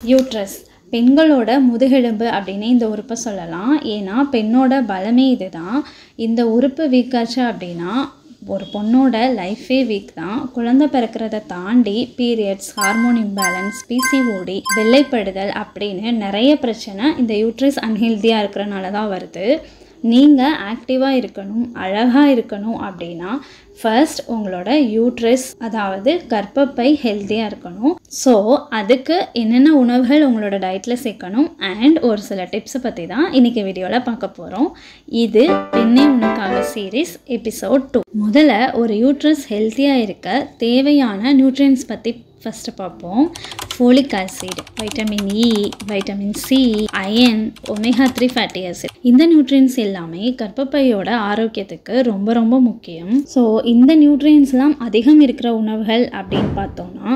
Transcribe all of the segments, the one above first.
Uterus பெண்களோட முதுகெலும்பு அப்படின்னு இந்த உறுப்பை சொல்லலாம். ஏன்னா பெண்ணோட பலமே இதுதான். இந்த உறுப்பு வீக்காச்சு அப்படின்னா ஒரு பொண்ணோட லைஃபே வீக் தான். குழந்தை பிறக்கிறத தாண்டி பீரியட்ஸ், ஹார்மோன் இம்பேலன்ஸ், பிசிஓடி, வெள்ளைப்படுதல் அப்படின்னு நிறைய பிரச்சனை இந்த யூட்ரஸ் அன்ஹெல்தியாக இருக்கிறனால தான் வருது. நீங்கள் ஆக்டிவாக இருக்கணும், அழகாக இருக்கணும் அப்படின்னா ஃபர்ஸ்ட் உங்களோட யூட்ரஸ் அதாவது கர்ப்பப்பை ஹெல்த்தியாக இருக்கணும். ஸோ அதுக்கு என்னென்ன உணவுகள் உங்களோட டயட்டில் சேர்க்கணும் அண்ட் ஒரு சில டிப்ஸை பற்றி தான் இன்றைக்கி வீடியோவில் பார்க்க போகிறோம். இது பெண்ணே உனக்காக சீரீஸ் எபிசோட் 2. முதல்ல ஒரு யூட்ரஸ் ஹெல்த்தியாக இருக்க தேவையான நியூட்ரியன்ஸ் பற்றி ஃபஸ்ட்டு பார்ப்போம். Folic acid, vitamin E, vitamin C, iron, omega 3 fatty acid, இந்த நியூட்ரியன்ஸ் எல்லாமே கர்ப்பப்பையோட ஆரோக்கியத்துக்கு ரொம்ப ரொம்ப முக்கியம். ஸோ இந்த நியூட்ரியன்ஸ்லாம் அதிகம் இருக்கிற உணவுகள் அப்படின்னு பார்த்தோம்னா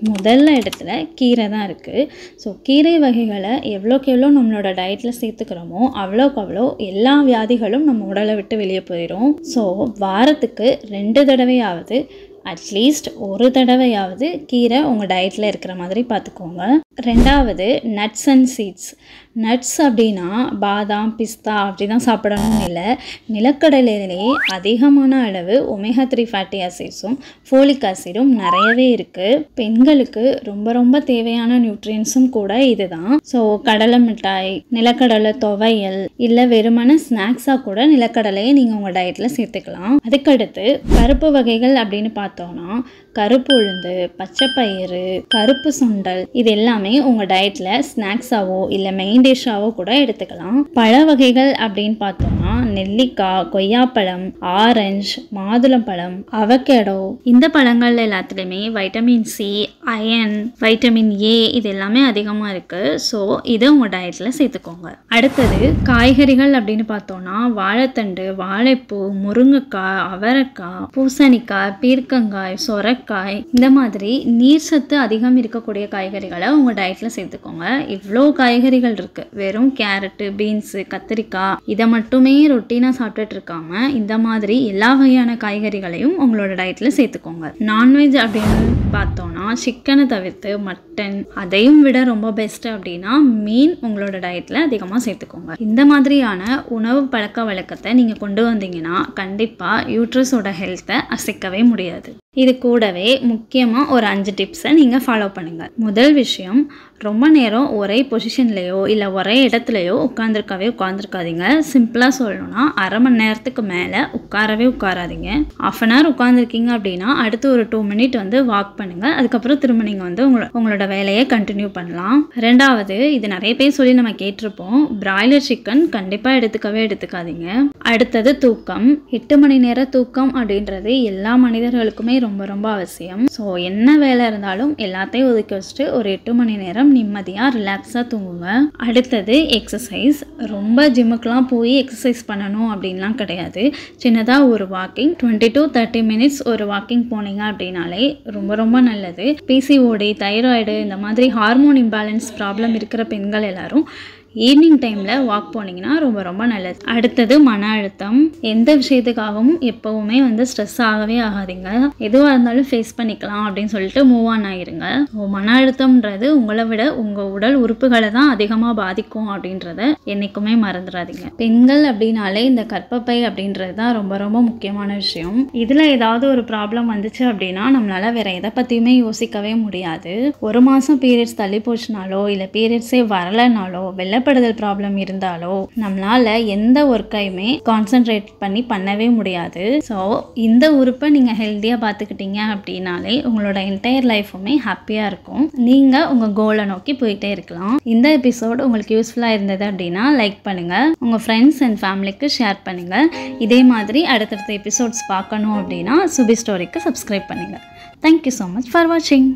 முதல்ல இடத்துல கீரை தான் இருக்குது. ஸோ கீரை வகைகளை எவ்வளோக்கு எவ்வளோ நம்மளோட டயட்டில் சேர்த்துக்கிறோமோ அவ்வளோக்கு அவ்வளோ எல்லா வியாதிகளும் நம்ம உடலை விட்டு வெளியே போயிடும். ஸோ வாரத்துக்கு 2 தடவையாவது அட்லீஸ்ட் ஒரு தடவையாவது கீரை உங்கள் டயட்டில் இருக்கிற மாதிரி பார்த்துக்கோங்க. ரெண்டாவது நட்ஸ் அண்ட் சீட்ஸ். நட்ஸ் அப்படின்னா பாதாம், பிஸ்தா அப்படி தான் சாப்பிடணும்னு இல்லை. நிலக்கடலையிலே அதிகமான அளவு ஒமேகா 3 ஃபேட்டி ஆசிட்ஸும் ஃபோலிக் ஆசிடும் நிறையவே இருக்குது. பெண்களுக்கு ரொம்ப ரொம்ப தேவையான நியூட்ரியன்ஸும் கூட இதுதான். ஸோ கடலை மிட்டாய், நிலக்கடலை துவையல் இல்லை வெறுமன ஸ்நாக்ஸாக கூட நிலக்கடலையை நீங்கள் உங்கள் டயட்டில் சேர்த்துக்கலாம். அதுக்கடுத்து பருப்பு வகைகள் அப்படின்னு பார்த்தோன்னா கருப்பு உளுந்து, பச்சைப்பயிறு, கருப்பு சுண்டல் இது எல்லாமே உங்கள் டயட்டில் ஸ்நாக்ஸாவோ இல்லை மெயின் டிஷ்ஷாவோ கூட எடுத்துக்கலாம். பழ வகைகள் அப்படின்னு பார்த்தோம்னா நெல்லிக்காய், கொய்யாப்பழம், ஆரஞ்சு, மாதுளம்பழம், அவகேடோ இந்த பழங்கள் எல்லாத்துலேயுமே vitamin C, iron, vitamin A இது எல்லாமே அதிகமாக இருக்குது. ஸோ இதை உங்கள் டயட்டில் சேர்த்துக்கோங்க. அடுத்தது காய்கறிகள் அப்படின்னு பார்த்தோம்னா வாழைத்தண்டு, வாழைப்பூ, முருங்கைக்காய், அவரைக்காய், பூசணிக்காய், பீர்க்கங்காய், சொரக்காய் இந்த மாதிரி நீர் சத்து அதிகம் இருக்கக்கூடிய காய்கறிகளை உங்கள் டயட்டில் சேர்த்துக்கோங்க. இவ்வளோ காய்கறிகள் இருக்குது. வெறும் கேரட்டு, பீன்ஸு, கத்திரிக்காய் இதை மட்டுமே ரொட்டீனாக சாப்பிட்டுட்டு இருக்காம இந்த மாதிரி எல்லா வகையான காய்கறிகளையும் உங்களோட டயட்டில் சேர்த்துக்கோங்க. நான்வெஜ் அப்படின்னு பார்த்தோன்னா சிக்கனை தவிர்த்து மட்டன், அதையும் விட ரொம்ப பெஸ்ட்டு அப்படின்னா மீன் உங்களோட டயட்டில் அதிகமாக சேர்த்துக்கோங்க. இந்த மாதிரியான உணவு பழக்க வழக்கத்தை நீங்கள் கொண்டு வந்தீங்கன்னா கண்டிப்பாக யூட்ரஸோட ஹெல்த்தை அசைக்கவே முடியாது. இது கூடவே முக்கியமாக ஒரு 5 டிப்ஸை நீங்கள் ஃபாலோ பண்ணுங்கள். முதல் விஷயம், ரொம்ப நேரம் ஒரே பொசிஷன்லேயோ இல்லை ஒரே இடத்துலையோ உட்காந்துருக்காதீங்க. சிம்பிளாக சொல்லணும்னா அரை மணி நேரத்துக்கு மேலே உட்காராதீங்க. ½ அன் ஹவர் உட்காந்துருக்கீங்க அப்படின்னா அடுத்து ஒரு 2 மினிட் வாக் பண்ணுங்கள். அதுக்கப்புறம் திரும்ப நீங்கள் உங்களோட வேலையை கண்டினியூ பண்ணலாம். ரெண்டாவது, இது நிறைய பேர் சொல்லி நம்ம கேட்டிருப்போம், பிராய்லர் சிக்கன் கண்டிப்பாக எடுத்துக்காதீங்க. அடுத்தது தூக்கம். 8 மணி நேர தூக்கம் அப்படின்றது எல்லா மனிதர்களுக்குமே ரொம்ப ரொம்ப அவசியம். ஸோ என்ன வேலை இருந்தாலும் எல்லாத்தையும் ஒதுக்கி வச்சுட்டு ஒரு 8 மணி நேரம் நிம்மதியாக ரிலாக்ஸாக தூங்குங்க. அடுத்தது எக்ஸசைஸ். ரொம்ப ஜிம்முக்கெலாம் போய் எக்ஸசைஸ் பண்ணணும் அப்படின்லாம் கிடையாது. சின்னதாக ஒரு வாக்கிங் 20 to 30 மினிட்ஸ் ஒரு வாக்கிங் போனீங்க அப்படின்னாலே ரொம்ப ரொம்ப நல்லது. பிசிஓடி, தைராய்டு இந்த மாதிரி ஹார்மோன் இம்பேலன்ஸ் ப்ராப்ளம் இருக்கிற பெண்கள் எல்லாரும் ஈவினிங் டைமில் வாக் போனீங்கன்னா ரொம்ப ரொம்ப நல்லது. அடுத்தது மன அழுத்தம். எந்த விஷயத்துக்காகவும் எப்போவுமே ஸ்ட்ரெஸ் ஆகாதீங்க. எதுவாக இருந்தாலும் ஃபேஸ் பண்ணிக்கலாம் அப்படின்னு சொல்லிட்டு மூவ் ஆன் ஆகிருங்க. மன அழுத்தம்ன்றது உங்களை விட உங்கள் உடல் உறுப்புகளை தான் அதிகமாக பாதிக்கும் அப்படின்றத என்றைக்குமே மறந்துடாதீங்க. பெண்கள் அப்படின்னாலே இந்த கர்ப்பப்பை அப்படின்றது தான் ரொம்ப ரொம்ப முக்கியமான விஷயம். இதில் ஏதாவது ஒரு ப்ராப்ளம் வந்துச்சு அப்படின்னா நம்மளால் வேற எதை பற்றியுமே யோசிக்கவே முடியாது. ஒரு மாதம் பீரியட்ஸ் தள்ளி போச்சுனாலோ இல்லை பீரியட்ஸே வரலைனாலோ வெள்ளைப்படுதல் ப்ராப்ளம் இருந்தாலோ நம்மளால எந்த ஒர்க்கையுமே கான்சென்ட்ரேட் பண்ணவே முடியாது. ஸோ இந்த உறுப்பை நீங்கள் ஹெல்த்தியாக பார்த்துக்கிட்டீங்க அப்படின்னாலே உங்களோட என்டையர் லைஃபுமே ஹாப்பியாக இருக்கும். நீங்கள் உங்கள் கோலை நோக்கி போயிட்டே இருக்கலாம். இந்த எபிசோட் உங்களுக்கு யூஸ்ஃபுல்லாக இருந்தது அப்படின்னா லைக் பண்ணுங்கள், உங்கள் ஃப்ரெண்ட்ஸ் அண்ட் ஃபேமிலிக்கு ஷேர் பண்ணுங்கள். இதே மாதிரி அடுத்தடுத்த எபிசோட்ஸ் பார்க்கணும் அப்படின்னா சுபி ஸ்டோரிக்கு சப்ஸ்கிரைப் பண்ணுங்கள். தேங்க்யூ ஸோ மச் ஃபார் வாட்சிங்.